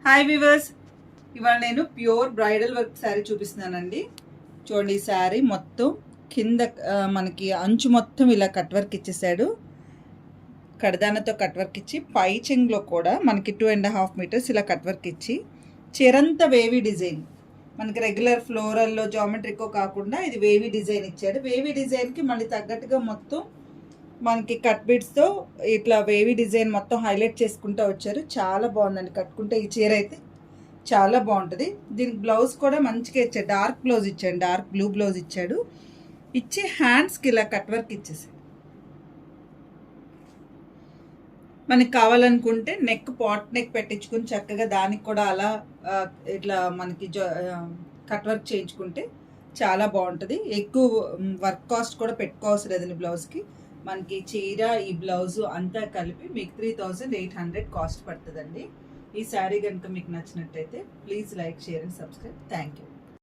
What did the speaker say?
Hi viewers, ఇవాళ నేను pure bridal work sari చూపిస్తున్నానండి. చూడండి, ఈ శారీ మొత్తం కింద మనకి అంచు మొత్తం ఇలా కట్ వర్క్ ఇచ్చేసాడు. కడదానతో కట్ వర్క్ ఇచ్చి పై చెంగులో కూడా మనకి 2.5 మీటర్స్ ఇలా కట్ వర్క్ ఇచ్చి చీరంతా వేవీ డిజైన్, మనకి రెగ్యులర్ ఫ్లోరల్లో జామెట్రికో కాకుండా ఇది వేవీ డిజైన్ ఇచ్చాడు. వేవీ డిజైన్కి మళ్ళీ తగ్గట్టుగా మొత్తం మనకి కట్ బిట్స్తో ఇట్లా వేవీ డిజైన్ మొత్తం హైలైట్ చేసుకుంటూ వచ్చారు. చాలా బాగుందండి, కట్టుకుంటే ఈ చీర అయితే చాలా బాగుంటుంది. దీనికి బ్లౌజ్ కూడా మంచిగా ఇచ్చాడు, డార్క్ బ్లౌజ్ ఇచ్చాడు, డార్క్ బ్లూ బ్లౌజ్ ఇచ్చాడు. ఇచ్చి హ్యాండ్స్కి ఇలా కట్ వర్క్ ఇచ్చేసాడు. మనకి కావాలనుకుంటే నెక్ పాట్ నెక్ పెట్టించుకుని చక్కగా దానికి కూడా అలా ఇట్లా మనకి కట్ వర్క్ చేయించుకుంటే చాలా బాగుంటుంది. ఎక్కువ వర్క్ కాస్ట్ కూడా పెట్టుకోవాల్సి లేదండి. బ్లౌజ్కి మనకి చీర ఈ బ్లౌజు అంతా కలిపి మీకు 3800 కాస్ట్ పడుతుందండి. ఈ శారీ కనుక మీకు నచ్చినట్టయితే please like, share and subscribe. Thank you.